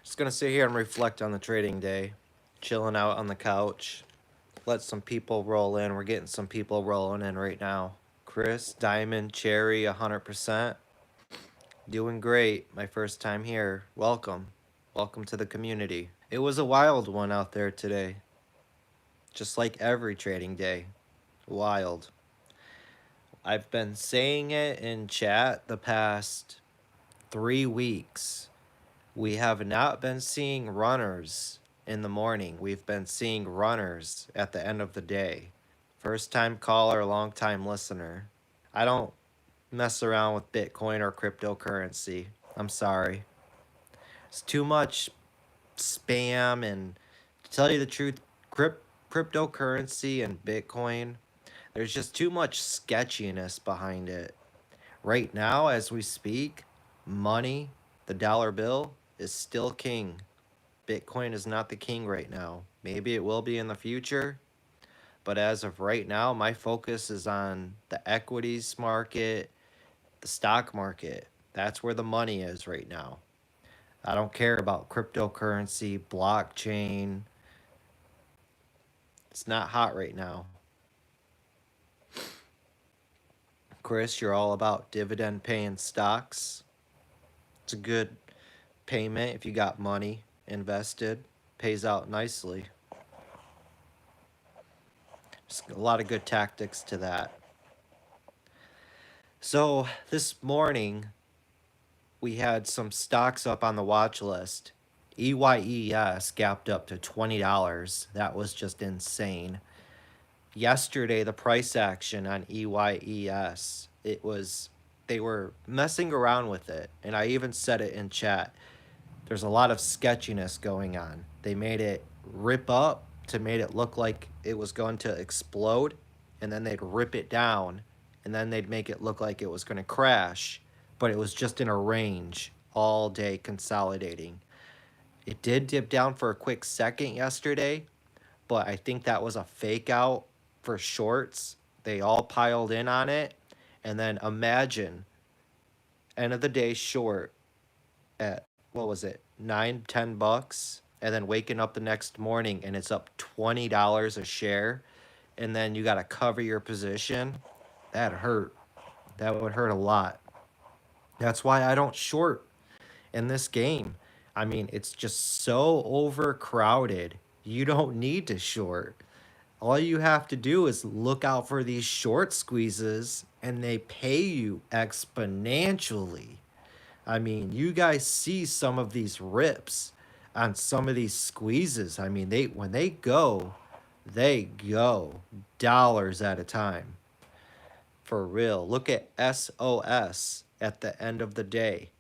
Just gonna sit here and reflect on the trading day, chilling out on the couch. Let some people roll in. We're getting some people rolling in right now. Chris, Diamond, Cherry, 100%. Doing great. My first time here. Welcome. Welcome to the community. It was a wild one out there today. Just like every trading day. Wild. I've been saying it in chat the past 3 weeks. We have not been seeing runners in the morning. We've been seeing runners at the end of the day. First time caller, long time listener. I don't mess around with Bitcoin or cryptocurrency. I'm sorry. It's too much spam, and to tell you the truth, cryptocurrency and Bitcoin, there's just too much sketchiness behind it. Right now, as we speak, money, the dollar bill, is still king. Bitcoin is not the king right now. Maybe it will be in the future, but as of right now, my focus is on the equities market, the stock market. That's where the money is right now. I don't care about cryptocurrency, blockchain. It's not hot right now. Chris, you're all about dividend paying stocks. It's a good payment if you got money invested. Pays out nicely. There's a lot of good tactics to that. So this morning, we had some stocks up on the watch list. EYES gapped up to $20. That was just insane. Yesterday, the price action on EYES, they were messing around with it. And I even said it in chat. There's a lot of sketchiness going on. They made it rip up to make it look like it was going to explode, and then they'd rip it down, and then they'd make it look like it was going to crash, but it was just in a range all day consolidating. It did dip down for a quick second yesterday, but I think that was a fake out for shorts. They all piled in on it, and then imagine end of the day short at what was it, $9-10, and then waking up the next morning and it's up $20 a share, and then you got to cover your position. That hurt. That would hurt a lot. That's why I don't short in this game. I mean, it's just so overcrowded. You don't need to short. All you have to do is look out for these short squeezes, and they pay you exponentially. I mean, you guys see some of these rips on some of these squeezes. I mean, they go dollars at a time. For real. Look at SOS at the end of the day.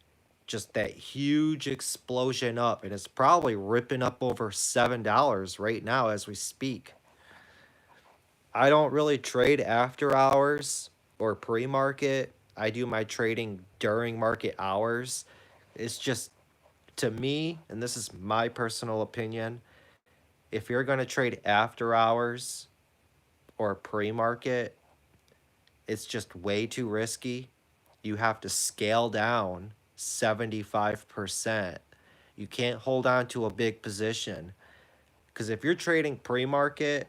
Just that huge explosion up, and it's probably ripping up over $7 right now as we speak. I don't really trade after hours or pre-market. I do my trading during market hours. It's just, to me, and this is my personal opinion, if you're going to trade after hours or pre-market, it's just way too risky. You have to scale down 75%. You can't hold on to a big position. Because if you're trading pre-market,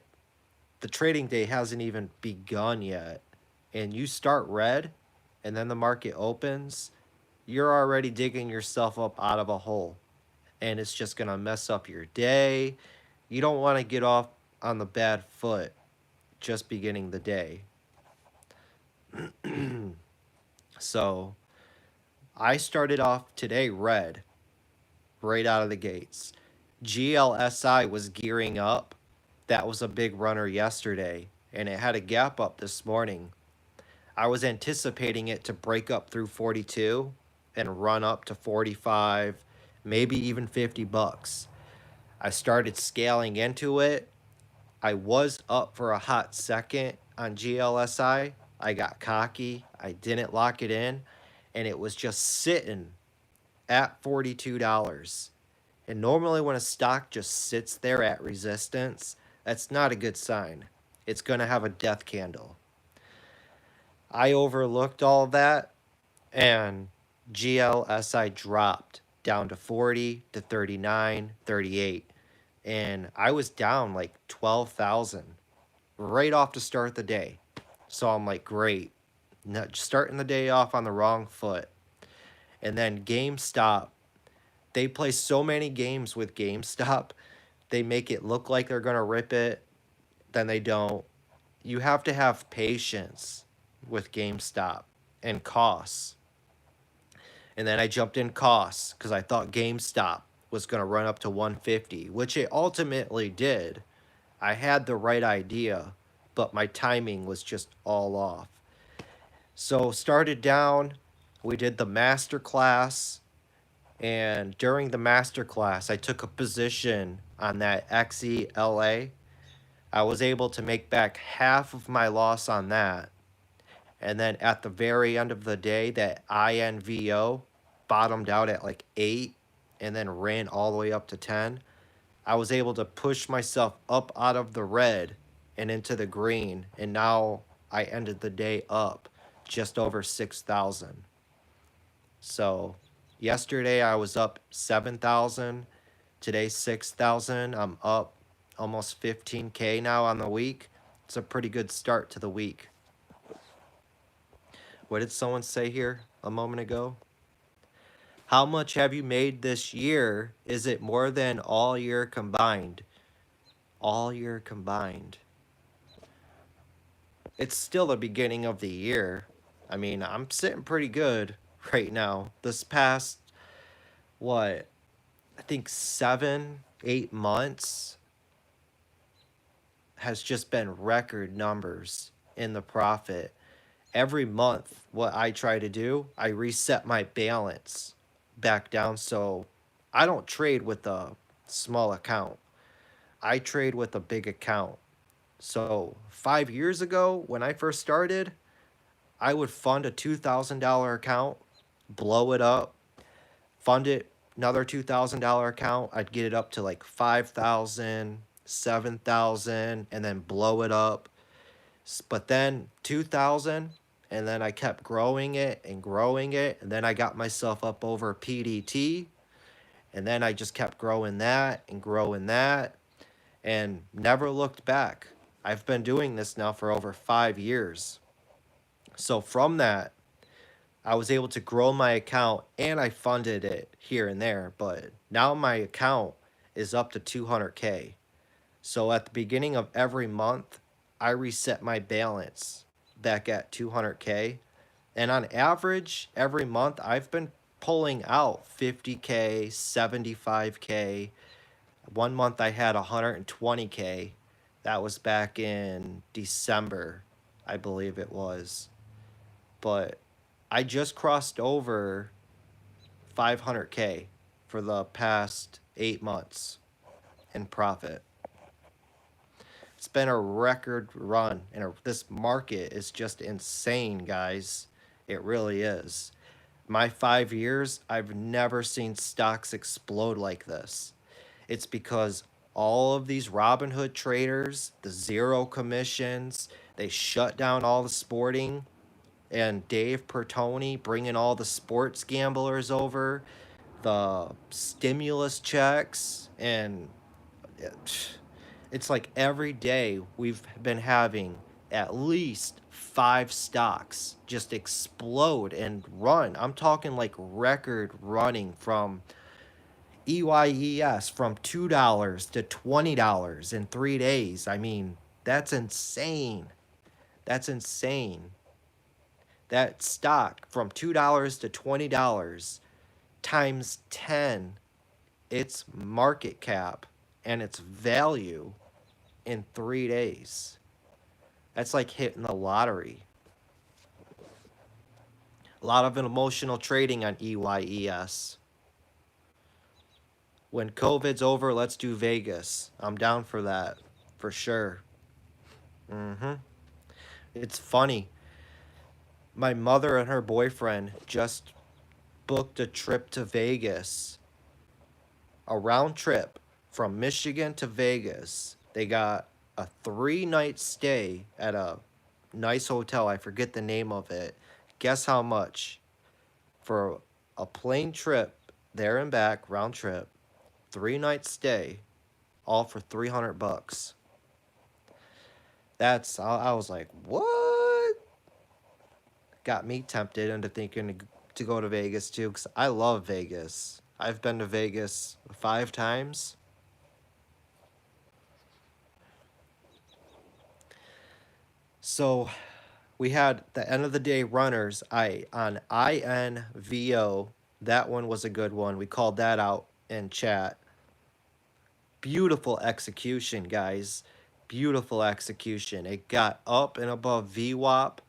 the trading day hasn't even begun yet, and you start red, and then the market opens, you're already digging yourself up out of a hole, and it's just going to mess up your day. You don't want to get off on the bad foot just beginning the day. So I started off today red right out of the gates. GLSI was gearing up. That was a big runner yesterday, and it had a gap up this morning. I was anticipating it to break up through 42 and run up to 45, maybe even $50. I started scaling into it. I was up for a hot second on GLSI. I got cocky. I didn't lock it in, and it was just sitting at $42. And normally when a stock just sits there at resistance, that's not a good sign. It's going to have a death candle. I overlooked all of that, and GLSI dropped down to 40 to 39, 38. And I was down like 12,000 right off to start the day. So I'm like, great. Not starting the day off on the wrong foot. And then GameStop, they play so many games with GameStop. They make it look like they're going to rip it, then they don't. You have to have patience with GameStop and costs. And then I jumped in costs because I thought GameStop was going to run up to 150, which it ultimately did. I had the right idea, but my timing was just all off. So started down, we did the master class, and during the master class, I took a position on that XELA. I was able to make back half of my loss on that. And then at the very end of the day, that INVO bottomed out at like 8 and then ran all the way up to 10. I was able to push myself up out of the red and into the green. And now I ended the day up just over 6,000. So yesterday I was up 7,000. Today 6,000. I'm up almost 15K now on the week. It's a pretty good start to the week. What did someone say here a moment ago? How much have you made this year? Is it more than all year combined? All year combined. It's still the beginning of the year. I mean, I'm sitting pretty good right now. This past, what, I think 7, 8 months has just been record numbers in the profit. Every month, what I try to do, I reset my balance back down. So I don't trade with a small account. I trade with a big account. So 5 years ago, when I first started, I would fund a $2,000 account, blow it up, fund it another $2,000 account. I'd get it up to like 5,000, 7,000, and then blow it up. But then 2,000, and then I kept growing it, and then I got myself up over PDT, and then I just kept growing that, and never looked back. I've been doing this now for over 5 years. So from that, I was able to grow my account, and I funded it here and there, but now my account is up to 200K. So at the beginning of every month, I reset my balance back at 200K. And on average, every month, I've been pulling out 50K, 75K. One month I had 120K. That was back in December, I believe it was. But I just crossed over 500K for the past 8 months in profit. It's been a record run, and this market is just insane, guys. It really is. My 5 years, I've never seen stocks explode like this. It's because all of these Robinhood traders, the zero commissions, they shut down all the sporting, and Dave Pertoni bringing all the sports gamblers over, the stimulus checks, and it's like every day we've been having at least 5 stocks just explode and run. I'm talking like record running from EYES from $2 to $20 in 3 days. I mean, that's insane. That's insane. That stock from $2 to $20 times 10 its market cap and its value in 3 days. That's like hitting the lottery. A lot of emotional trading on EYES. When COVID's over, let's do Vegas. I'm down for that, for sure. It's funny. My mother and her boyfriend just booked a trip to Vegas, a round trip from Michigan to Vegas. They got a 3-night stay at a nice hotel. I forget the name of it. Guess how much? For a plane trip there and back, round trip, 3 night stay, all for 300 bucks. I was like, what? Got me tempted into thinking to go to Vegas too, because I love Vegas. I've been to Vegas 5 times. So we had the end of the day runners on INVO. That one was a good one. We called that out in chat. Beautiful execution, guys. Beautiful execution. It got up and above VWAP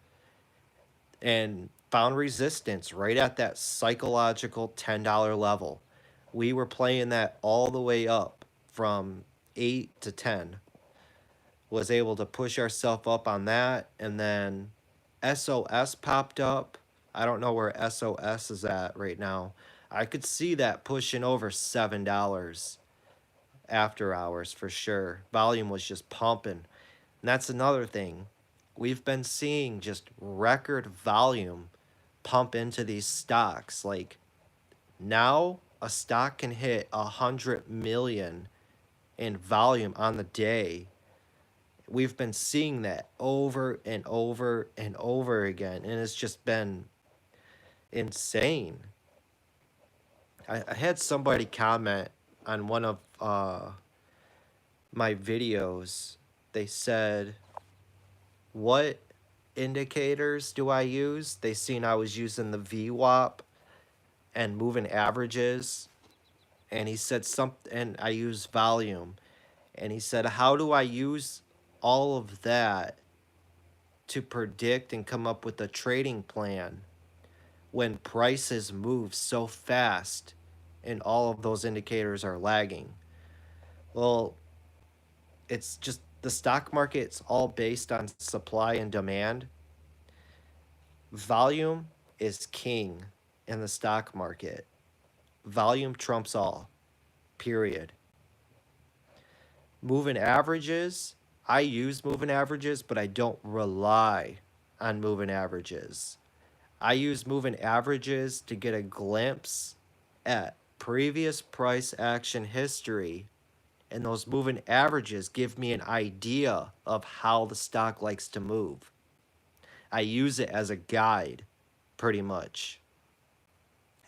and found resistance right at that psychological $10 level. We were playing that all the way up from 8 to 10. Was able to push ourselves up on that, and then SOS popped up. I don't know where SOS is at right now. I could see that pushing over $7 after hours for sure. Volume was just pumping. And that's another thing. We've been seeing just record volume pump into these stocks. Like now a stock can hit 100 million in volume on the day. We've been seeing that over and over and over again, and it's just been insane. I had somebody comment on one of my videos. They said, what indicators do I use? They seen I was using the VWAP and moving averages, and he said something, and I use volume, and he said, how do I use all of that to predict and come up with a trading plan when prices move so fast and all of those indicators are lagging? Well, it's just the stock market's all based on supply and demand. Volume is king in the stock market. Volume trumps all, period. Moving averages, I use moving averages, but I don't rely on moving averages. I use moving averages to get a glimpse at previous price action history, and those moving averages give me an idea of how the stock likes to move. I use it as a guide, pretty much.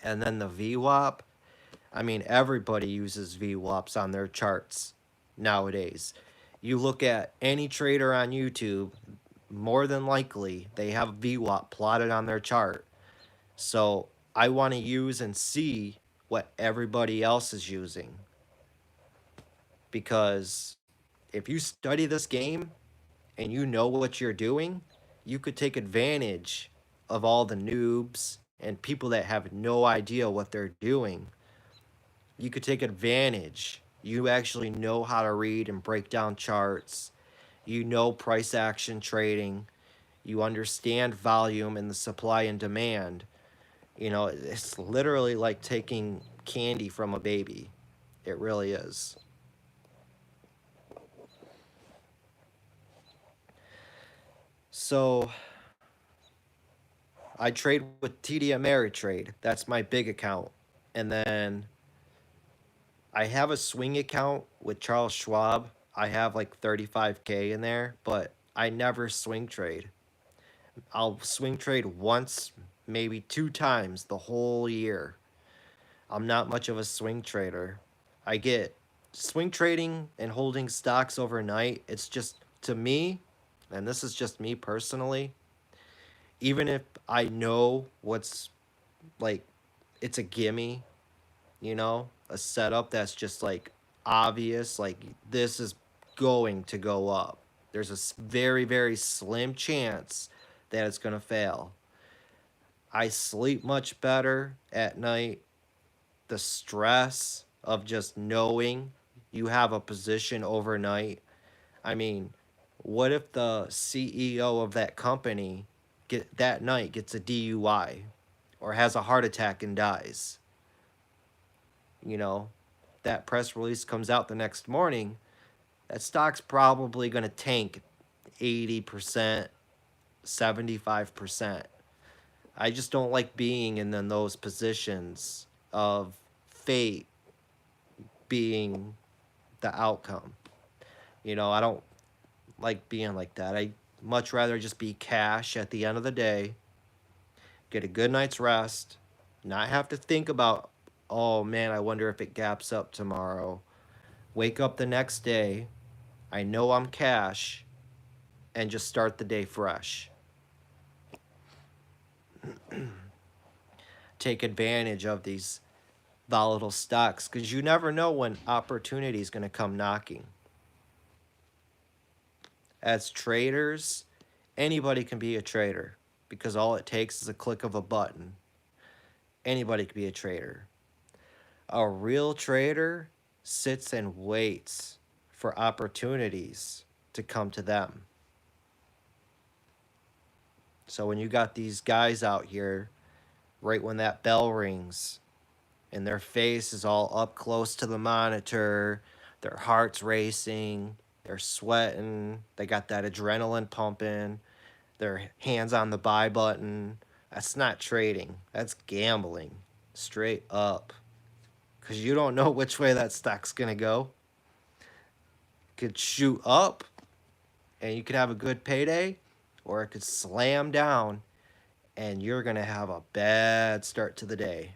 And then the VWAP, I mean, everybody uses VWAPs on their charts nowadays. You look at any trader on YouTube, more than likely they have VWAP plotted on their chart. So I want to use and see what everybody else is using. Because if you study this game and you know what you're doing, you could take advantage of all the noobs and people that have no idea what they're doing. You could take advantage. You actually know how to read and break down charts. You know price action trading. You understand volume and the supply and demand. You know, it's literally like taking candy from a baby. It really is. So I trade with TD Ameritrade. That's my big account. And then I have a swing account with Charles Schwab. I have like 35K in there, but I never swing trade. I'll swing trade once, maybe 2 times the whole year. I'm not much of a swing trader. I get swing trading and holding stocks overnight. It's just, to me, and this is just me personally, even if I know what's like, it's a gimme, you know, a setup that's just like obvious, like this is going to go up. There's a very, very slim chance that it's going to fail. I sleep much better at night. The stress of just knowing you have a position overnight. I mean, what if the CEO of that company that night gets a DUI or has a heart attack and dies? You know, that press release comes out the next morning, that stock's probably going to tank 80%, 75%. I just don't like being in those positions of fate being the outcome. I don't like being like that. I much rather just be cash at the end of the day, get a good night's rest, not have to think about, oh man, I wonder if it gaps up tomorrow. Wake up the next day, I know I'm cash, and just start the day fresh. Take advantage of these volatile stocks because you never know when opportunity is going to come knocking. As traders, anybody can be a trader because all it takes is a click of a button. Anybody can be a trader. A real trader sits and waits for opportunities to come to them. So when you got these guys out here, right when that bell rings, and their face is all up close to the monitor, their heart's racing, they're sweating, they got that adrenaline pumping, their hands on the buy button. That's not trading. That's gambling, straight up. Because you don't know which way that stock's going to go. It could shoot up, and you could have a good payday, or it could slam down, and you're going to have a bad start to the day.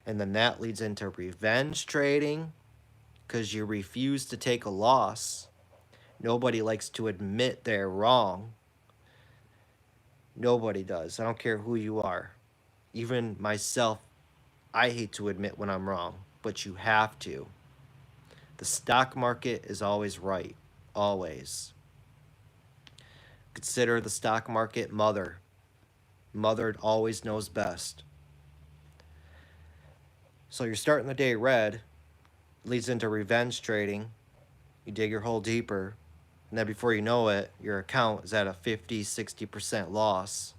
And then that leads into revenge trading because you refuse to take a loss. Nobody likes to admit they're wrong. Nobody does. I don't care who you are. Even myself, I hate to admit when I'm wrong, but you have to. The stock market is always right. Always. Consider the stock market mother. Mother always knows best. So you're starting the day red, leads into revenge trading. You dig your hole deeper, and then before you know it, your account is at a 50, 60% loss.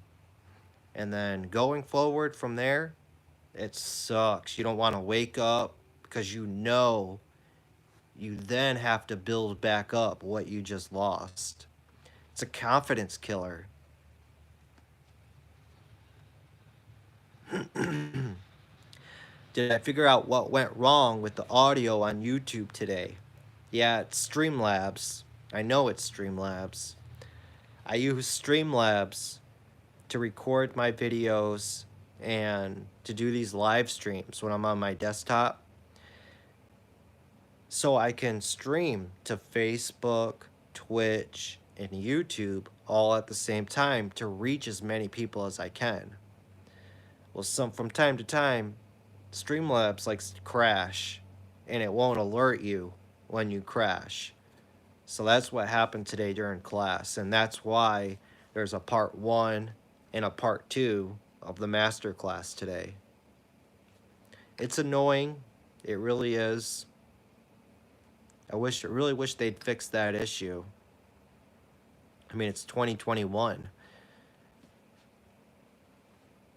And then going forward from there, it sucks. You don't want to wake up because you know you then have to build back up what you just lost. It's a confidence killer. Did I figure out what went wrong with the audio on YouTube today? Yeah, it's Streamlabs. I know it's Streamlabs. I use Streamlabs to record my videos and to do these live streams when I'm on my desktop. So I can stream to Facebook, Twitch, and YouTube all at the same time to reach as many people as I can. Well, from time to time, Streamlabs likes to crash, and it won't alert you when you crash. So that's what happened today during class, and that's why there's a part 1 and a part 2 of the master class today. It's annoying. It really is. I really wish they'd fix that issue. I mean, it's 2021.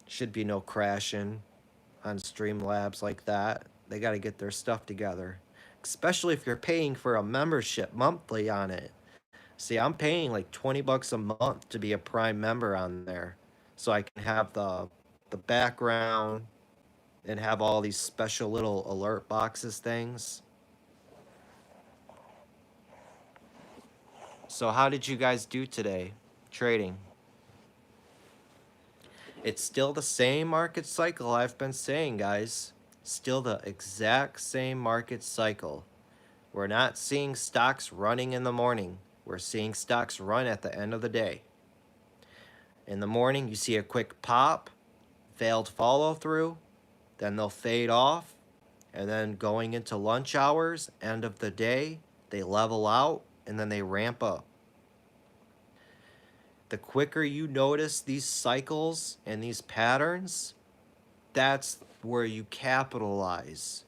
Should be no crashing on Streamlabs like that. They got to get their stuff together, especially if you're paying for a membership monthly on it. See, I'm paying like $20 a month to be a Prime member on there, so I can have the background and have all these special little alert boxes things. So how did you guys do today trading? It's still the same market cycle I've been saying, guys. Still the exact same market cycle. We're not seeing stocks running in the morning. We're seeing stocks run at the end of the day. In the morning, you see a quick pop, failed follow through, then they'll fade off, and then going into lunch hours, end of the day, they level out, and then they ramp up. The quicker you notice these cycles and these patterns, that's where you capitalize.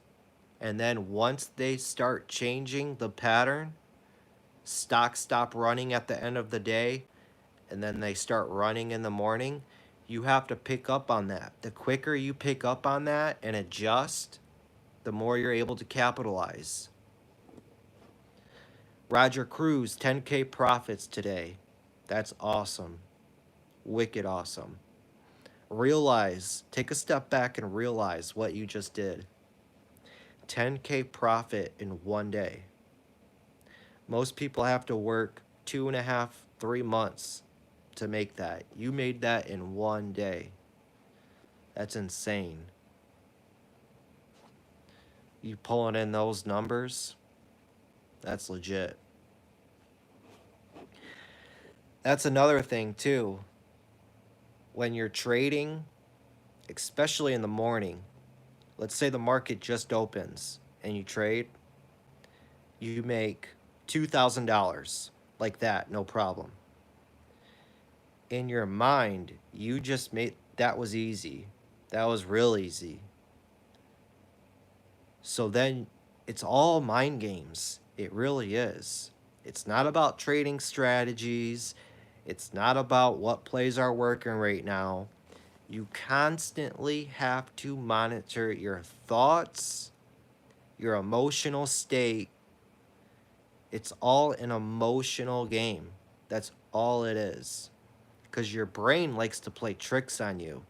And then once they start changing the pattern, stocks stop running at the end of the day, and then they start running in the morning, you have to pick up on that. The quicker you pick up on that and adjust, the more you're able to capitalize. Roger Cruz, 10K profits today. That's awesome. Wicked awesome. Realize, take a step back and realize what you just did. 10K profit in one day. Most people have to work 2.5, 3 months to make that. You made that in one day. That's insane. You pulling in those numbers, that's legit. That's another thing too. When you're trading, especially in the morning, let's say the market just opens and you trade, you make $2,000 like that, no problem. In your mind, you just made that was easy. That was real easy. So then it's all mind games. It really is. It's not about trading strategies. It's not about what plays are working right now. You constantly have to monitor your thoughts, your emotional state. It's all an emotional game. That's all it is. Because your brain likes to play tricks on you.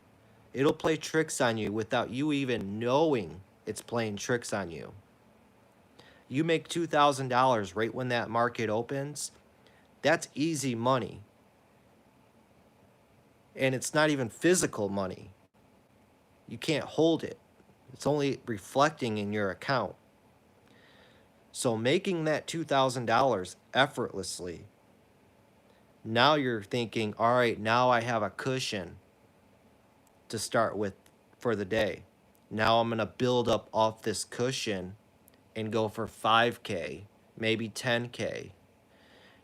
It'll play tricks on you without you even knowing it's playing tricks on you. You make $2,000 right when that market opens. That's easy money. And it's not even physical money. You can't hold it. It's only reflecting in your account. So making that $2,000 effortlessly, now you're thinking, all right, now I have a cushion to start with for the day. Now I'm going to build up off this cushion and go for 5K, maybe 10K.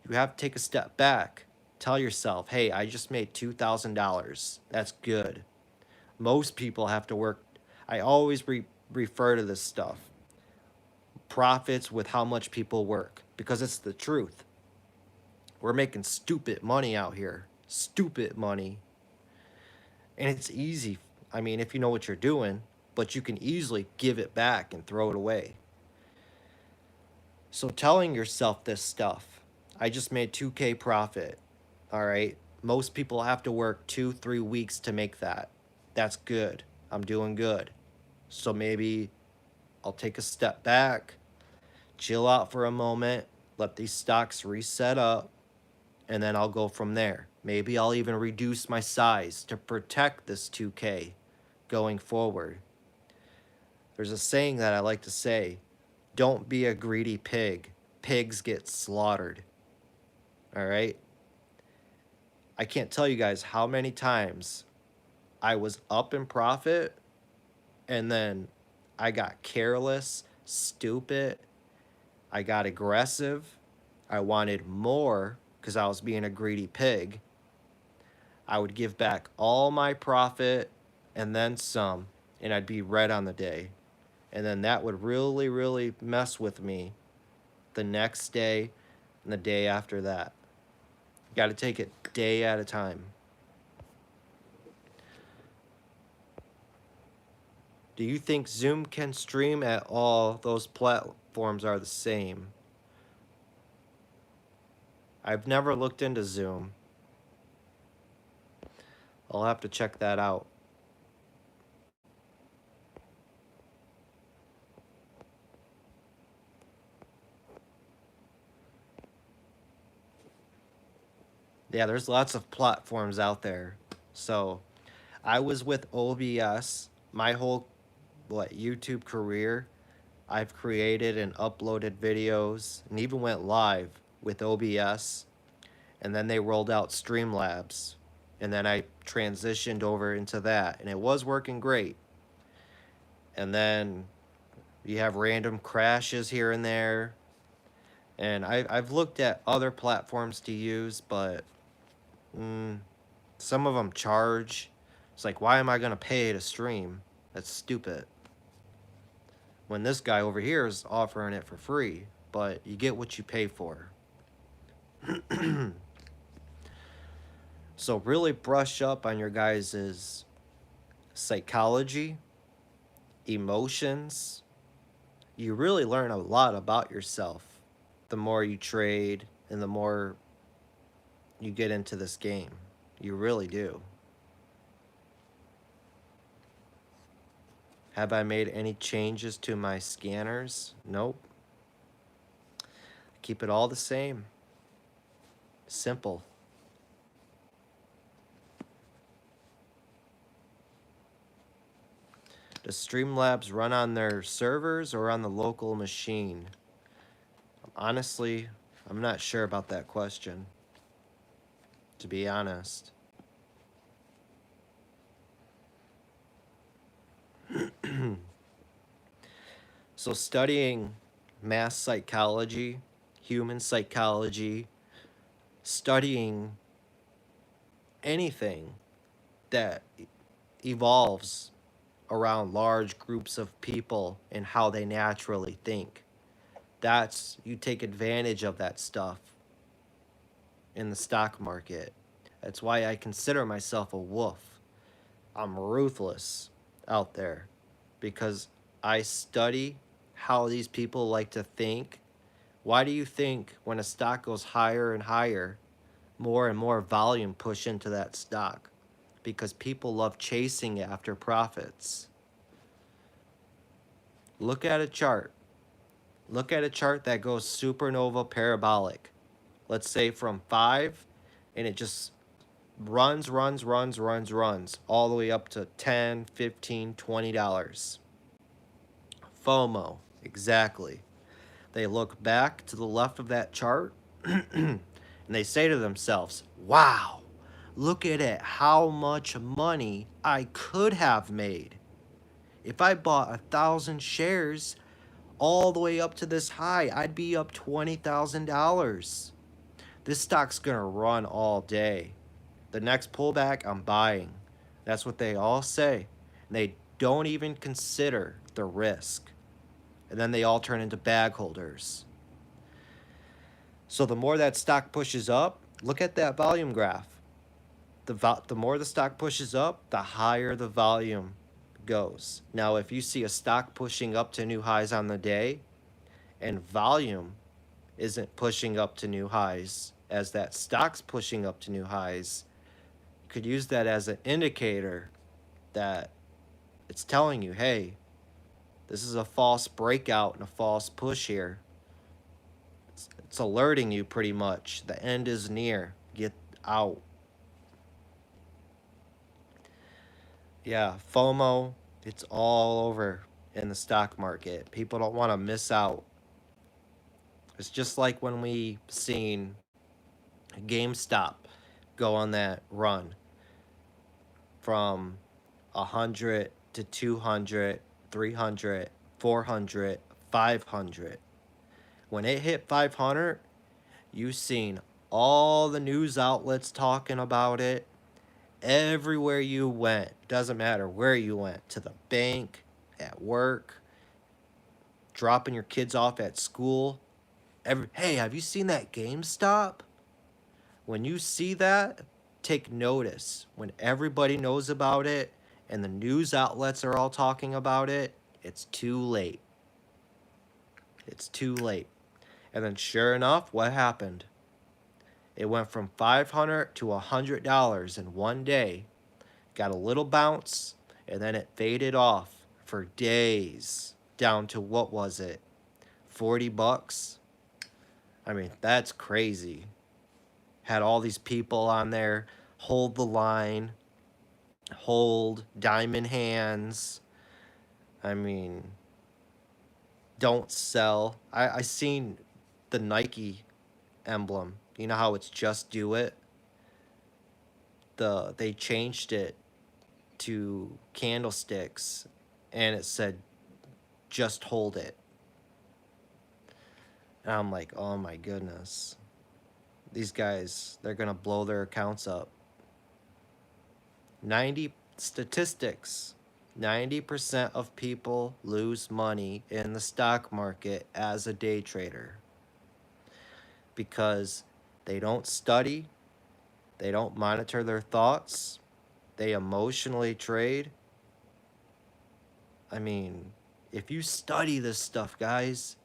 You have to take a step back. Tell yourself, hey, I just made $2,000. That's good. Most people have to work. I always refer to this stuff. Profits with how much people work, because it's the truth. We're making stupid money out here. Stupid money. And it's easy. I mean, if you know what you're doing, but you can easily give it back and throw it away. So telling yourself this stuff, I just made 2K profit. All right. Most people have to work 2-3 weeks to make that. That's good. I'm doing good. So maybe I'll take a step back, chill out for a moment, let these stocks reset up, and then I'll go from there. Maybe I'll even reduce my size to protect this 2K going forward. There's a saying that I like to say, don't be a greedy pig. Pigs get slaughtered. All right? I can't tell you guys how many times I was up in profit and then I got careless, stupid, I got aggressive, I wanted more because I was being a greedy pig. I would give back all my profit and then some, and I'd be red on the day. And then that would really, really mess with me the next day and the day after that. You got to take it day at a time. Do you think Zoom can stream at all? Those platforms are the same. I've never looked into Zoom. I'll have to check that out. Yeah, there's lots of platforms out there. So I was with OBS my whole YouTube career. I've created and uploaded videos and even went live with OBS. And then they rolled out Streamlabs. And then I transitioned over into that. And it was working great. And then you have random crashes here and there. And I've looked at other platforms to use, but some of them charge. It's like, why am I going to pay to stream? That's stupid. When this guy over here is offering it for free, but you get what you pay for. So really brush up on your guys' psychology, emotions. You really learn a lot about yourself the more you trade and the more you get into this game. You really do. Have I made any changes to my scanners? Nope. Keep it all the same. Simple. Does Streamlabs run on their servers or on the local machine? Honestly, I'm not sure about that question, to be honest. So studying mass psychology, human psychology, studying anything that evolves around large groups of people and how they naturally think. That's, you take advantage of that stuff in the stock market. That's why I consider myself a wolf. I'm ruthless out there because I study how these people like to think. Why do you think when a stock goes higher and higher, more and more volume push into that stock? Because people love chasing after profits. Look at a chart. Look at a chart that goes supernova parabolic. Let's say from 5, and it just runs all the way up to 10, 15, $20. FOMO, exactly. They look back to the left of that chart and they say to themselves, wow, look at it, how much money I could have made. If I bought 1,000 shares all the way up to this high, I'd be up $20,000. This stock's gonna run all day. The next pullback, I'm buying. That's what they all say. And they don't even consider the risk. And then they all turn into bag holders. So the more that stock pushes up, look at that volume graph. The more the stock pushes up, the higher the volume goes. Now, if you see a stock pushing up to new highs on the day and volume isn't pushing up to new highs as that stock's pushing up to new highs, you could use that as an indicator that it's telling you, hey, this is a false breakout and a false push here. It's alerting you pretty much. The end is near. Get out. Yeah, FOMO, it's all over in the stock market. People don't want to miss out. It's just like when we seen GameStop go on that run from 100 to 200, 300, 400, 500. When it hit 500, you seen all the news outlets talking about it. Everywhere you went, doesn't matter where you went, to the bank, at work, dropping your kids off at school. Hey, have you seen that GameStop? When you see that, take notice. When everybody knows about it and the news outlets are all talking about it, it's too late. It's too late. And then sure enough, what happened? It went from $500 to $100 in one day. Got a little bounce, and then it faded off for days down to, what was it, 40 bucks? I mean, that's crazy. Had all these people on there, hold the line, hold, diamond hands. I mean, don't sell. I seen the Nike emblem. You know how it's just do it? They changed it to candlesticks and it said just hold it. And I'm like, oh my goodness. These guys, they're gonna blow their accounts up. 90 statistics. 90% of people lose money in the stock market as a day trader because they don't study, they don't monitor their thoughts, they emotionally trade. I mean, if you study this stuff, guys,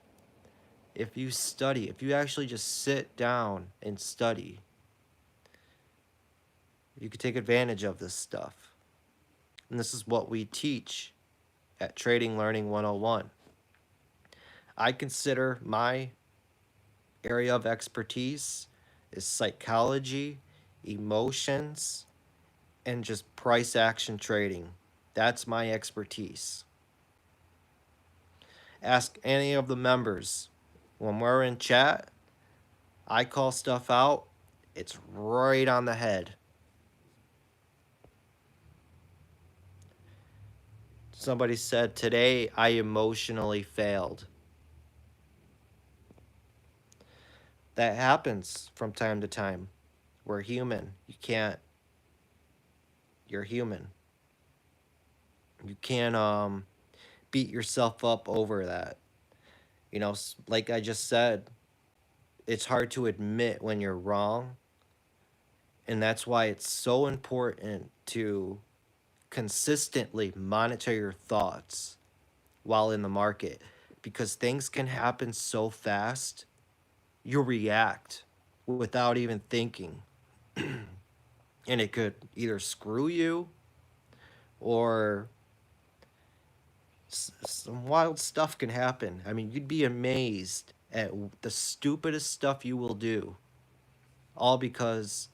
if you actually just sit down and study, you could take advantage of this stuff. And this is what we teach at Trading Learning 101. I consider my area of expertise is psychology, emotions, and just price action trading. That's my expertise. Ask any of the members. When we're in chat, I call stuff out. It's right on the head. Somebody said today I emotionally failed. That happens from time to time. We're human. You're human. You can't beat yourself up over that. You know, like I just said, it's hard to admit when you're wrong. And that's why it's so important to consistently monitor your thoughts while in the market, because things can happen so fast, you react without even thinking. And it could either screw you or some wild stuff can happen. I mean, you'd be amazed at the stupidest stuff you will do, all because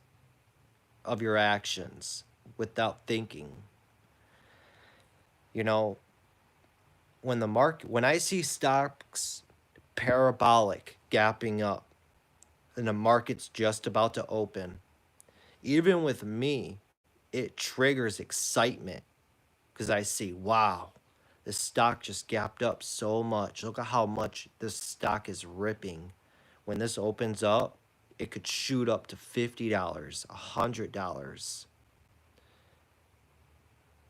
of your actions without thinking. You know, when I see stocks parabolic gapping up and the market's just about to open, even with me, it triggers excitement because I see, wow, this stock just gapped up so much. Look at how much this stock is ripping. When this opens up, it could shoot up to $50, $100.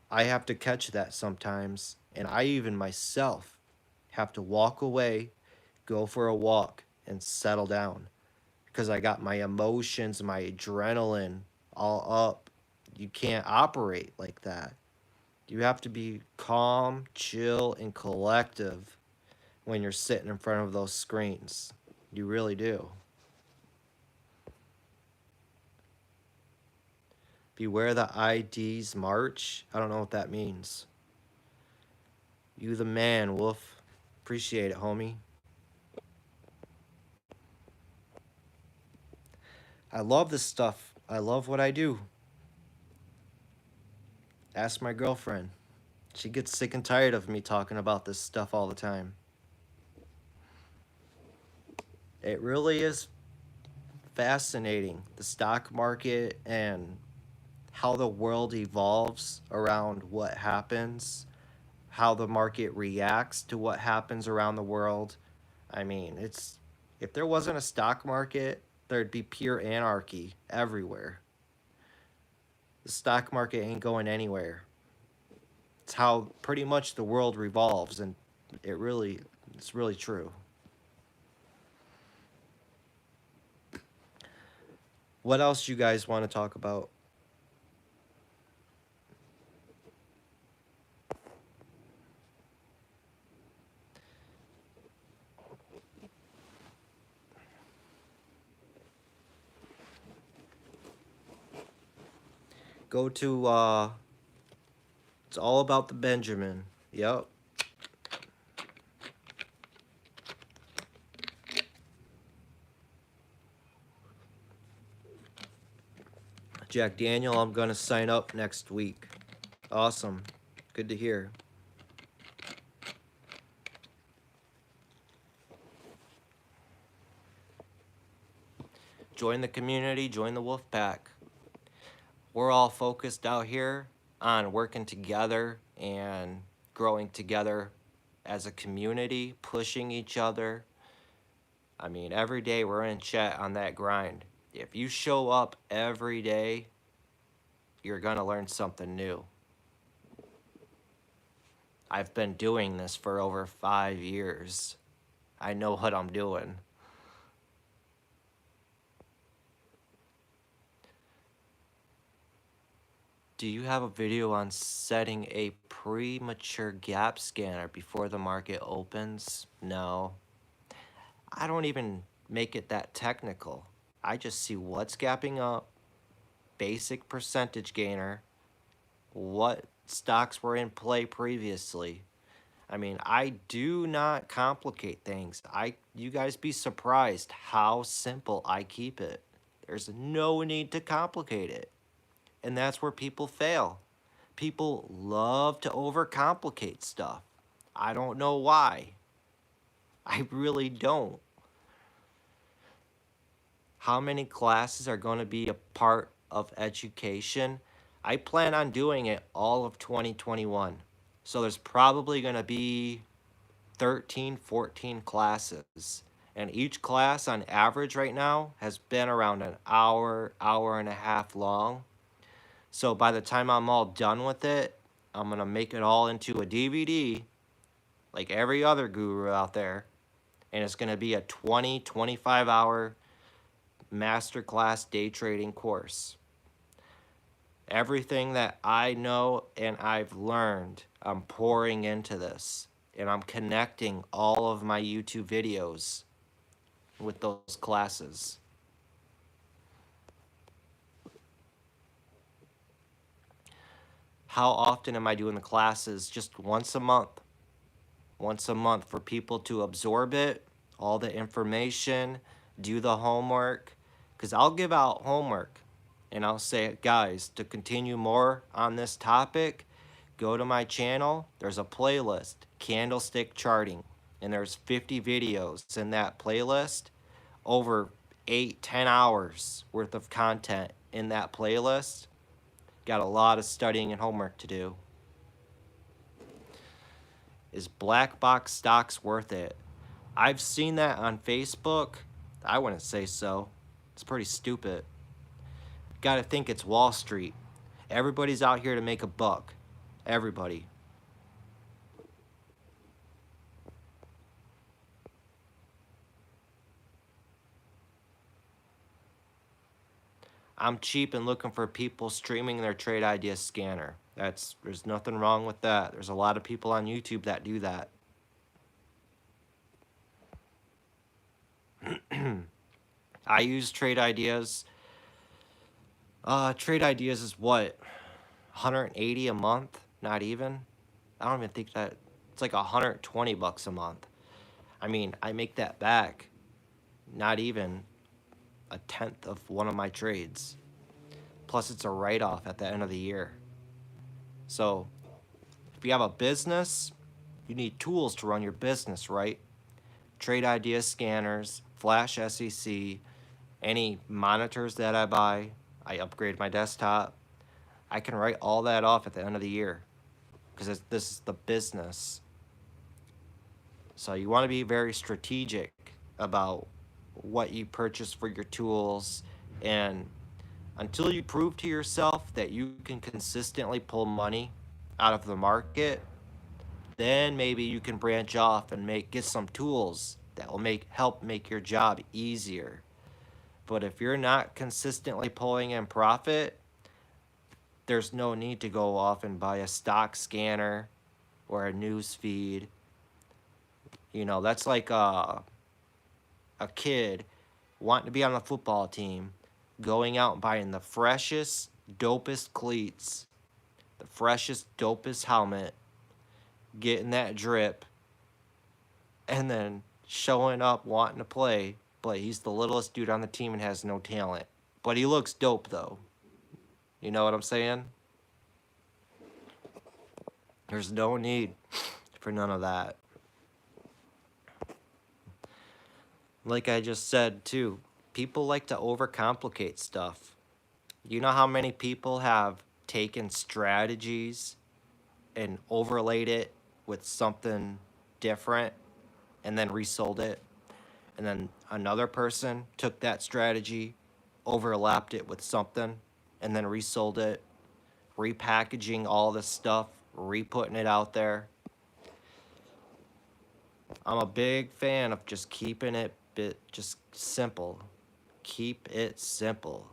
I have to catch that sometimes, and I even myself have to walk away, go for a walk, and settle down because I got my emotions, my adrenaline all up. You can't operate like that. You have to be calm, chill, and collective when you're sitting in front of those screens. You really do. Beware the IDs march. I don't know what that means. You the man, Wolf. Appreciate it, homie. I love this stuff. I love what I do. Ask my girlfriend. She gets sick and tired of me talking about this stuff all the time. It really is fascinating, the stock market and how the world evolves around what happens, how the market reacts to what happens around the world. I mean, it's if there wasn't a stock market, there'd be pure anarchy everywhere. The stock market ain't going anywhere. It's how pretty much the world revolves, and it's really true. What else you guys want to talk about? Go to it's all about the Benjamin. Yep. Jack Daniel, I'm gonna sign up next week. Awesome. Good to hear. Join the community, join the wolf pack. We're all focused out here on working together and growing together as a community, pushing each other. I mean, every day we're in chat on that grind. If you show up every day, you're gonna learn something new. I've been doing this for over 5 years. I know what I'm doing. Do you have a video on setting a premature gap scanner before the market opens? No. I don't even make it that technical. I just see what's gapping up, basic percentage gainer, what stocks were in play previously, I mean, I do not complicate things. You guys be surprised how simple I keep it. There's no need to complicate it. And that's where people fail. People love to overcomplicate stuff. I don't know why. I really don't. How many classes are going to be a part of education? I plan on doing it all of 2021. So there's probably going to be 13, 14 classes. And each class on average right now has been around an hour, hour and a half long. So by the time I'm all done with it, I'm going to make it all into a DVD like every other guru out there. And it's going to be a 20, 25-hour masterclass day trading course. Everything that I know and I've learned, I'm pouring into this. And I'm connecting all of my YouTube videos with those classes. How often am I doing the classes? Just once a month. Once a month for people to absorb it, all the information, do the homework. Because I'll give out homework and I'll say, guys, to continue more on this topic, go to my channel. There's a playlist, Candlestick Charting, and there's 50 videos in that playlist, over 8-10 hours worth of content in that playlist. Got a lot of studying and homework to do. Is black box stocks worth it? I've seen that on Facebook. I wouldn't say so. It's pretty stupid. Gotta think it's Wall Street. Everybody's out here to make a buck. Everybody. I'm cheap and looking for people streaming their trade idea scanner. There's nothing wrong with that. There's a lot of people on YouTube that do that. I use trade ideas. Trade ideas is what? 180 a month? Not even. I don't even think that it's like 120 bucks a month. I mean, I make that back. Not even a tenth of one of my trades. Plus, it's a write-off at the end of the year. So, if you have a business, you need tools to run your business, right? Trade idea scanners, Flash SEC, any monitors that I buy, I upgrade my desktop. I can write all that off at the end of the year because this is the business. So you want to be very strategic about what you purchase for your tools, and until you prove to yourself that you can consistently pull money out of the market, then maybe you can branch off and get some tools that will help make your job easier. But if you're not consistently pulling in profit, there's no need to go off and buy a stock scanner or a news feed. You know, that's like a kid wanting to be on the football team, going out and buying the freshest, dopest cleats, the freshest, dopest helmet, getting that drip, and then showing up wanting to play, but he's the littlest dude on the team and has no talent. But he looks dope, though. You know what I'm saying? There's no need for none of that. Like I just said, too, people like to overcomplicate stuff. You know how many people have taken strategies and overlaid it with something different and then resold it? And then another person took that strategy, overlapped it with something, and then resold it, repackaging all this stuff, re-putting it out there. I'm a big fan of just keeping it just simple. Keep it simple.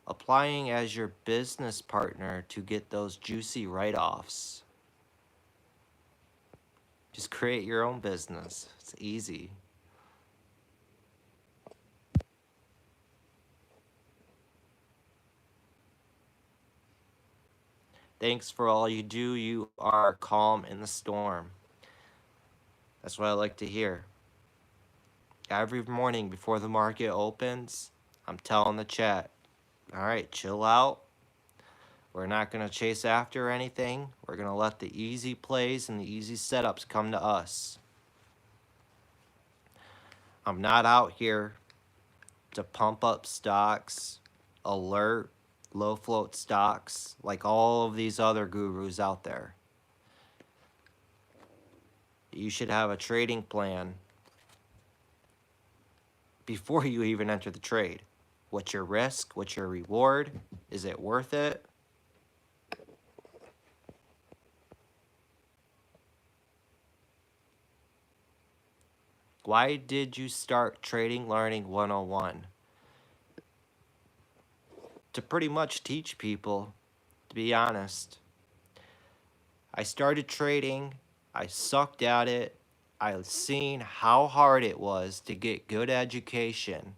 Applying as your business partner to get those juicy write-offs. Just create your own business. It's easy. Thanks for all you do. You are calm in the storm. That's what I like to hear. Every morning before the market opens, I'm telling the chat, all right, chill out. We're not going to chase after anything. We're going to let the easy plays and the easy setups come to us. I'm not out here to pump up stocks, alert, low float stocks like all of these other gurus out there. You should have a trading plan before you even enter the trade. What's your risk? What's your reward? Is it worth it? Why did you start Trading Learning 101? To pretty much teach people, to be honest. I started trading, I sucked at it, I've seen how hard it was to get good education.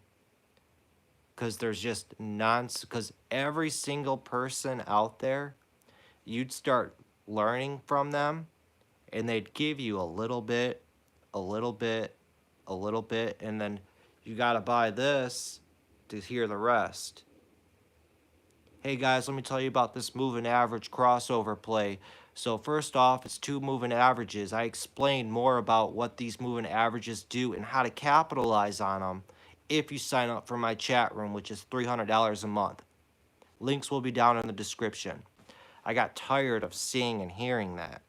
Because there's just because every single person out there, you'd start learning from them and they'd give you a little bit, a little bit, a little bit, and then you got to buy this to hear the rest. Hey guys, let me tell you about this moving average crossover play. So first off, it's two moving averages. I explained more about what these moving averages do and how to capitalize on them if you sign up for my chat room, which is $300 a month. Links will be down in the description. I got tired of seeing and hearing that.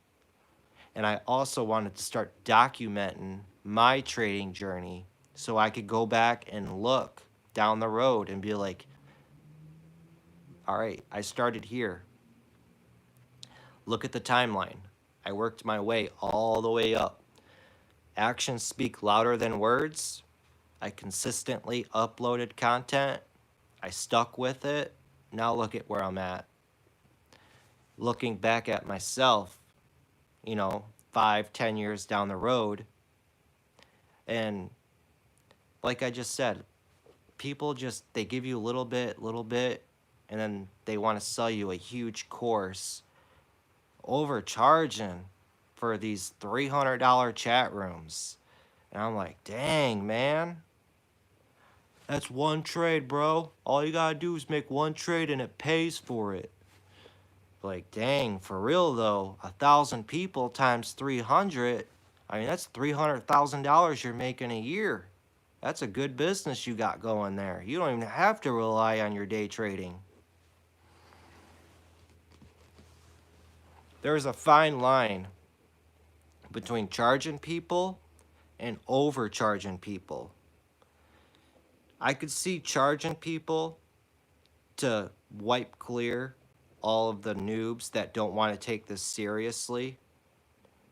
And I also wanted to start documenting my trading journey so I could go back and look down the road and be like, all right, I started here. Look at the timeline. I worked my way all the way up. Actions speak louder than words. I consistently uploaded content. I stuck with it. Now look at where I'm at. Looking back at myself, 5, 10 years down the road. And like I just said, people they give you a little bit, and then they want to sell you a huge course, overcharging for these $300 chat rooms. And I'm like, dang, man. That's one trade, bro. All you gotta do is make one trade and it pays for it. Like, dang, for real though, 1,000 people times 300, I mean, that's $300,000 you're making a year. That's a good business you got going there. You don't even have to rely on your day trading. There's a fine line between charging people and overcharging people. I could see charging people to wipe clear all of the noobs that don't want to take this seriously.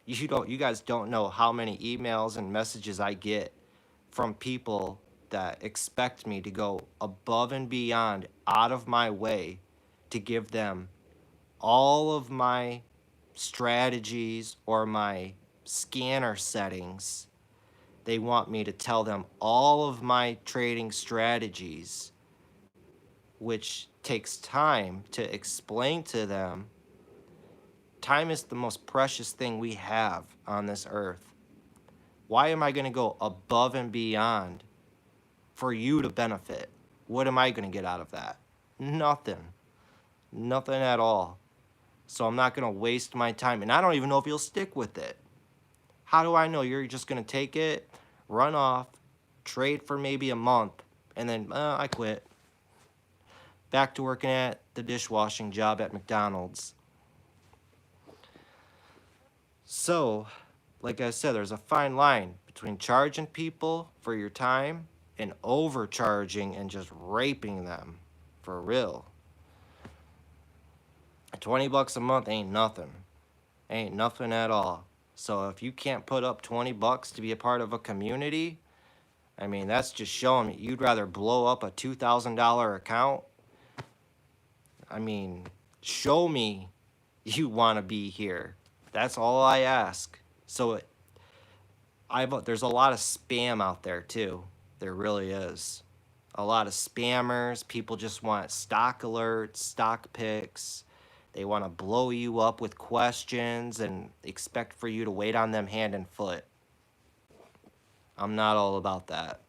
You guys don't know how many emails and messages I get from people that expect me to go above and beyond, out of my way, to give them all of my strategies or my scanner settings. They want me to tell them all of my trading strategies, which takes time to explain to them. Time is the most precious thing we have on this earth. Why am I going to go above and beyond for you to benefit? What am I going to get out of that? Nothing. Nothing at all. So I'm not going to waste my time. And I don't even know if you'll stick with it. How do I know you're just going to take it, run off, trade for maybe a month, and then I quit? Back to working at the dishwashing job at McDonald's. So, like I said, there's a fine line between charging people for your time and overcharging and just raping them for real. $20 a month ain't nothing. Ain't nothing at all. So if you can't put up $20 to be a part of a community, I mean, that's just showing me you'd rather blow up a $2,000 account. I mean, show me you want to be here. That's all I ask. So there's a lot of spam out there too. There really is. A lot of spammers. People just want stock alerts, stock picks. They want to blow you up with questions and expect for you to wait on them hand and foot. I'm not all about that.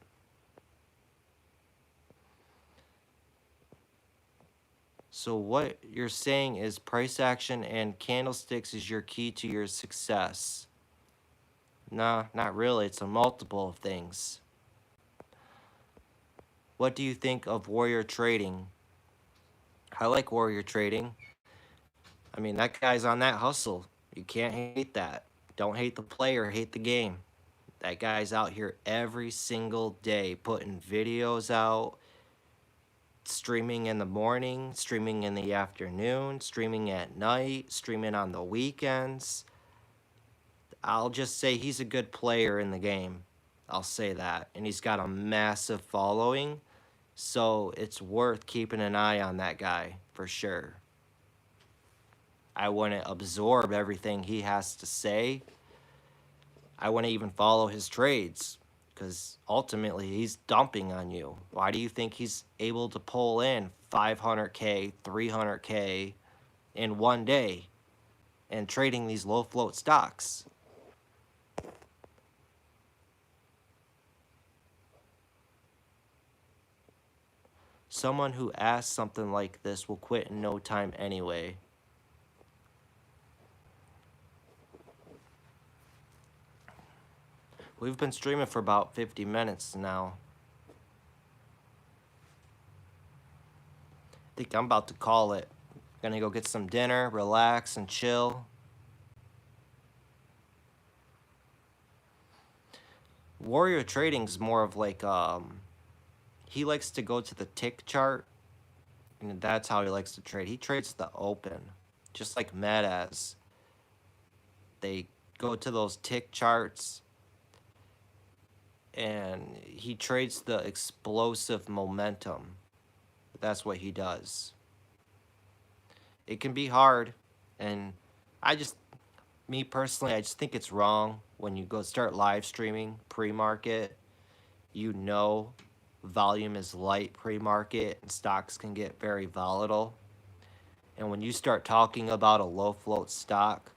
So what you're saying is price action and candlesticks is your key to your success. Nah, not really. It's a multiple of things. What do you think of warrior trading? I like warrior trading. I mean, that guy's on that hustle. You can't hate that. Don't hate the player, hate the game. That guy's out here every single day putting videos out, streaming in the morning, streaming in the afternoon, streaming at night, streaming on the weekends. I'll just say he's a good player in the game. I'll say that. And he's got a massive following. So it's worth keeping an eye on that guy for sure. I wouldn't absorb everything he has to say. I wouldn't even follow his trades because ultimately he's dumping on you. Why do you think he's able to pull in 500K, 300K in one day and trading these low float stocks? Someone who asks something like this will quit in no time anyway. We've been streaming for about 50 minutes now. I think I'm about to call it. Gonna go get some dinner, relax, and chill. Warrior Trading's more of like, he likes to go to the tick chart, and that's how he likes to trade. He trades the open, just like Metas. They go to those tick charts, and he trades the explosive momentum. That's what he does. It can be hard, and I just, me personally, I just think it's wrong when you go start live streaming pre-market. You know volume is light pre-market and stocks can get very volatile. And when you start talking about a low float stock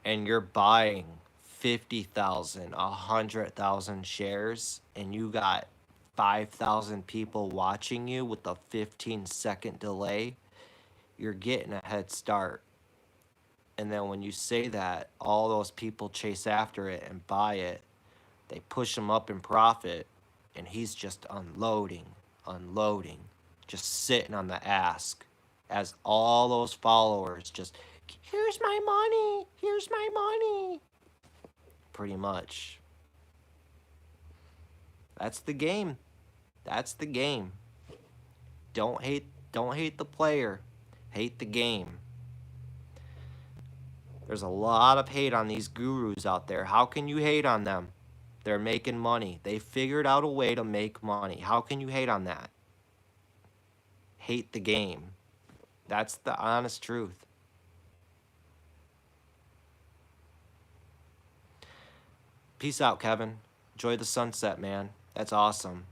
and you're buying 50,000, 100,000 shares and you got 5,000 people watching you with a 15-second delay, you're getting a head start. And then when you say that, all those people chase after it and buy it. They push him up in profit, and he's just unloading, just sitting on the ask as all those followers just, here's my money, here's my money. Pretty much. That's the game. That's the game. Don't hate the player. Hate the game. There's a lot of hate on these gurus out there. How can you hate on them? They're making money. They figured out a way to make money. How can you hate on that? Hate the game. That's the honest truth. Peace out, Kevin. Enjoy the sunset, man. That's awesome.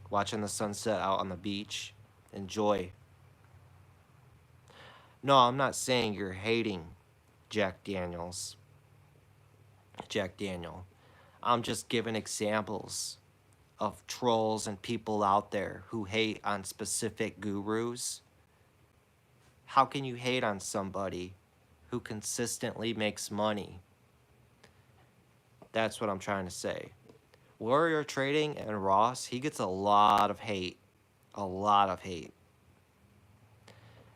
Watching the sunset out on the beach. Enjoy. No, I'm not saying you're hating Jack Daniels. Jack Daniel. I'm just giving examples of trolls and people out there who hate on specific gurus. How can you hate on somebody who consistently makes money? That's what I'm trying to say. Warrior Trading and Ross, he gets a lot of hate. A lot of hate.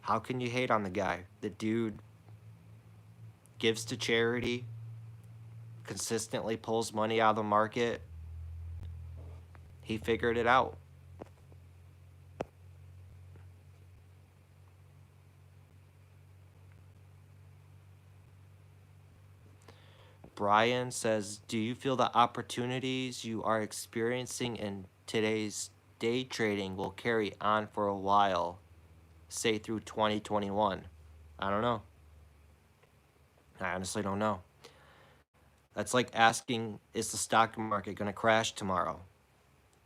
How can you hate on the guy? The dude gives to charity, consistently pulls money out of the market. He figured it out. Brian says, do you feel the opportunities you are experiencing in today's day trading will carry on for a while, say through 2021? I don't know. I honestly don't know. That's like asking, is the stock market going to crash tomorrow?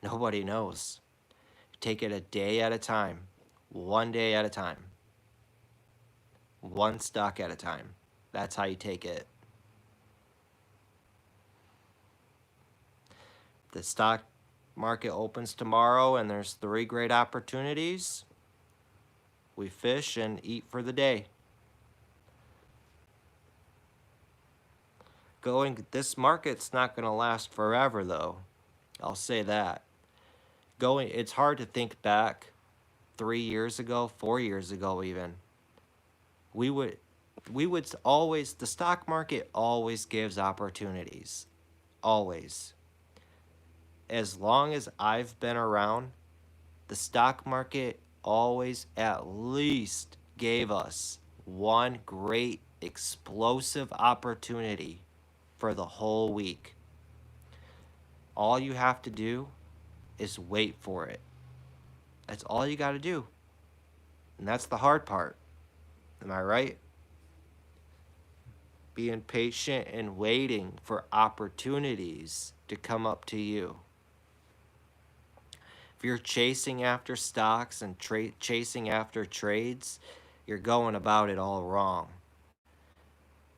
Nobody knows. Take it a day at a time, one day at a time. One stock at a time. That's how you take it. The stock market opens tomorrow and there's 3 great opportunities. We fish and eat for the day. This market's not going to last forever though. I'll say that. It's hard to think back 3 years ago, 4 years ago even. We would always, the stock market always gives opportunities. Always. As long as I've been around, the stock market always at least gave us one great explosive opportunity for the whole week. All you have to do is wait for it. That's all you got to do. And that's the hard part. Am I right? Being patient and waiting for opportunities to come up to you. If you're chasing after stocks and chasing after trades, you're going about it all wrong.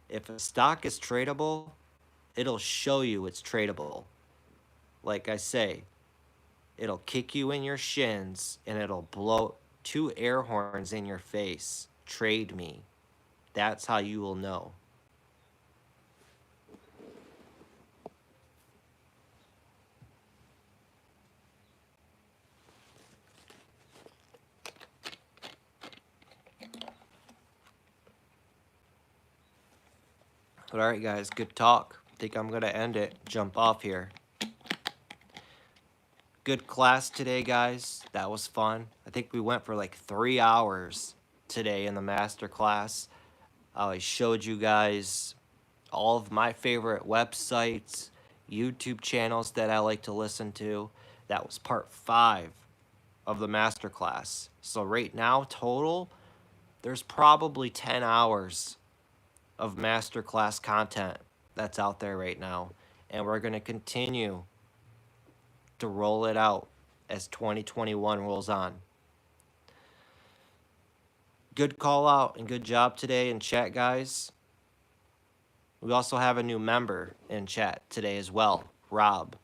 If a stock is tradable, it'll show you it's tradable. Like I say, it'll kick you in your shins and it'll blow 2 air horns in your face. Trade me. That's how you will know. But all right, guys, good talk. I think I'm going to end it, jump off here. Good class today, guys. That was fun. I think we went for like 3 hours today in the master class. I showed you guys all of my favorite websites, YouTube channels that I like to listen to. That was part 5 of the masterclass. So right now, total, there's probably 10 hours of masterclass content that's out there right now. And we're going to continue to roll it out as 2021 rolls on. Good call out and good job today in chat, guys. We also have a new member in chat today as well, Rob.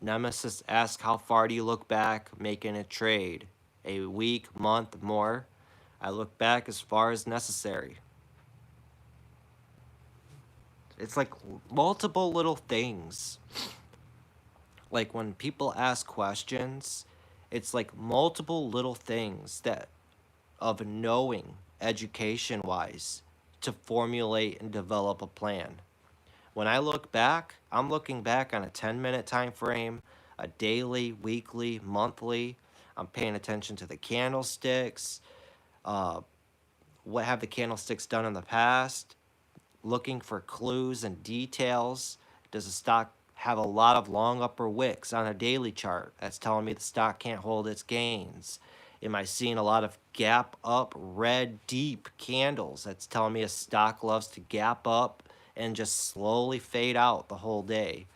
Nemesis asks, how far do you look back making a trade? A week, month, more? I look back as far as necessary. It's like multiple little things. Like when people ask questions, it's like multiple little things that of knowing education-wise to formulate and develop a plan. When I look back, I'm looking back on a 10-minute time frame, a daily, weekly, monthly. I'm paying attention to the candlesticks, what have the candlesticks done in the past, looking for clues and details. Does the stock have a lot of long upper wicks on a daily chart? That's telling me the stock can't hold its gains. Am I seeing a lot of gap up red deep candles? That's telling me a stock loves to gap up and just slowly fade out the whole day.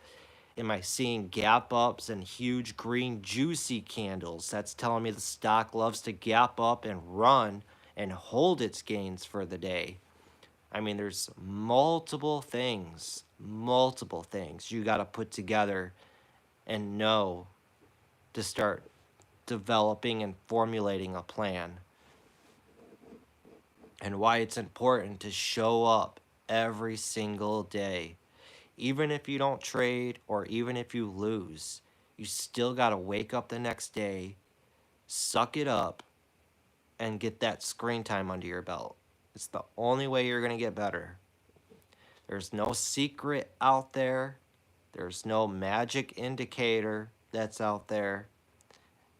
Am I seeing gap ups and huge green juicy candles? That's telling me the stock loves to gap up and run and hold its gains for the day. I mean, there's multiple things you got to put together and know to start developing and formulating a plan. And why it's important to show up every single day. Even if you don't trade or even if you lose, you still got to wake up the next day, suck it up, and get that screen time under your belt. It's the only way you're going to get better. There's no secret out there. There's no magic indicator that's out there.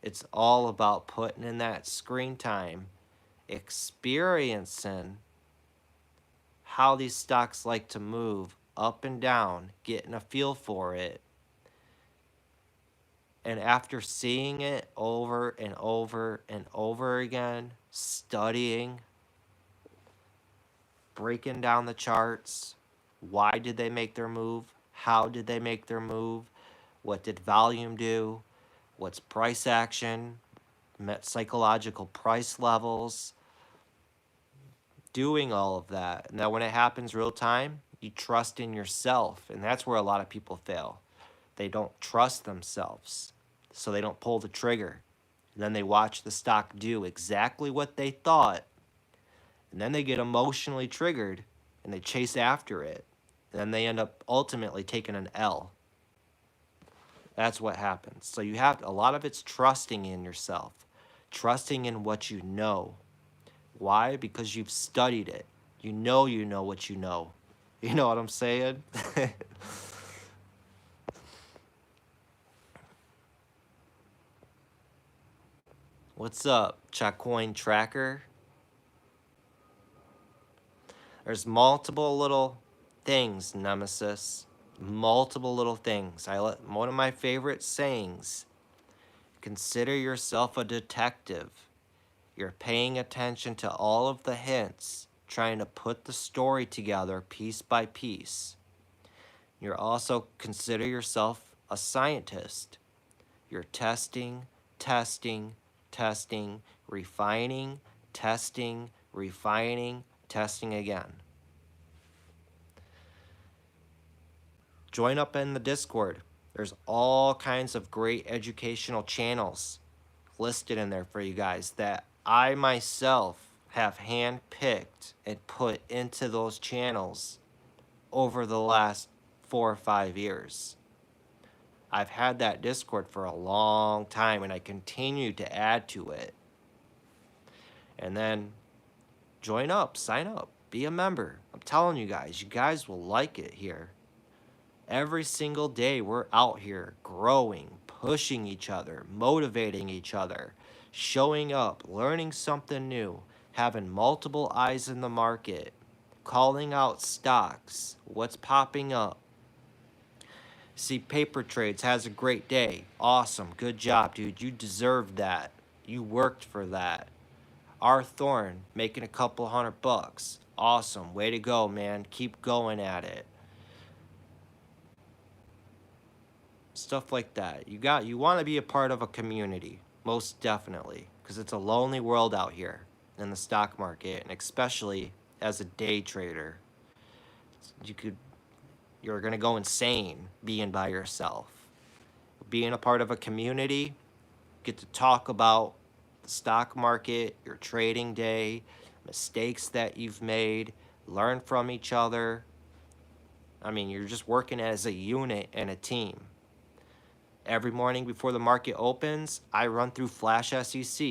It's all about putting in that screen time, experiencing how these stocks like to move up and down, getting a feel for it. And after seeing it over and over and over again, studying, breaking down the charts, why did they make their move? How did they make their move? What did volume do? what's price action, psychological price levels, doing all of that. And that when it happens real time, you trust in yourself. And that's where a lot of people fail. They don't trust themselves, so they don't pull the trigger. And then they watch the stock do exactly what they thought, and then they get emotionally triggered and they chase after it. And then they end up ultimately taking an L. That's what happens. So you have a lot of it's trusting in yourself, trusting in what you know. Why? Because you've studied it. You know what you know. You know what I'm saying? What's up, Chacoin Tracker? There's multiple little things, Nemesis. Multiple little things. One of my favorite sayings, consider yourself a detective. You're paying attention to all of the hints, trying to put the story together piece by piece. You're also consider yourself a scientist. You're testing, testing, testing, refining, testing, refining, testing again. Join up in the Discord. There's all kinds of great educational channels listed in there for you guys that I myself have handpicked and put into those channels over the last 4 or 5 years. I've had that Discord for a long time and I continue to add to it. And then join up, sign up, be a member. I'm telling you guys will like it here. Every single day we're out here growing, pushing each other, motivating each other, showing up, learning something new, having multiple eyes in the market, calling out stocks, what's popping up. See, Paper Trades has a great day. Awesome. Good job, dude. You deserved that. You worked for that. R. Thorne making a couple $100. Awesome. Way to go, man. Keep going at it. Stuff like that. You want to be a part of a community, most definitely, because it's a lonely world out here in the stock market, and especially as a day trader. You're going to go insane being by yourself. Being a part of a community, get to talk about the stock market, your trading day, mistakes that you've made, learn from each other. I mean, you're just working as a unit and a team. Every morning before the market opens, I run through Flash SEC.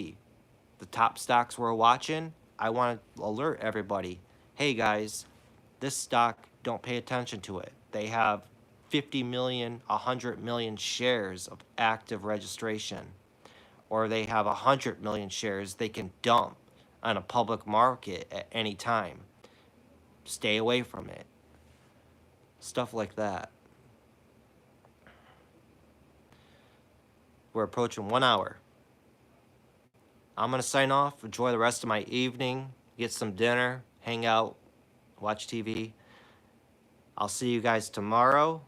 The top stocks we're watching, I want to alert everybody. Hey guys, this stock, don't pay attention to it. They have 50 million, 100 million shares of active registration. Or they have 100 million shares they can dump on a public market at any time. Stay away from it. Stuff like that. We're approaching 1 hour. I'm going to sign off, enjoy the rest of my evening, get some dinner, hang out, watch TV. I'll see you guys tomorrow.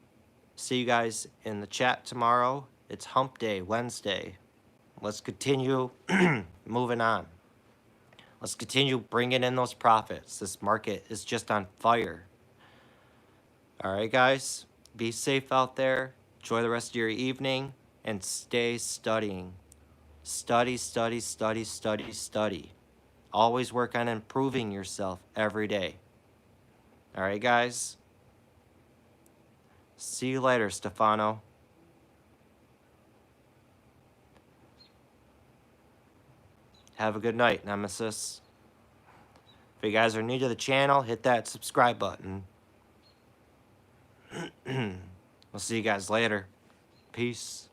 See you guys in the chat tomorrow. It's Hump Day, Wednesday. Let's continue moving on. Let's continue bringing in those profits. This market is just on fire. All right, guys, be safe out there. Enjoy the rest of your evening and stay studying. Study, study, study, study, study. Always work on improving yourself every day. All right, guys. See you later, Stefano. Have a good night, Nemesis. If you guys are new to the channel, hit that subscribe button. We'll see you guys later. Peace.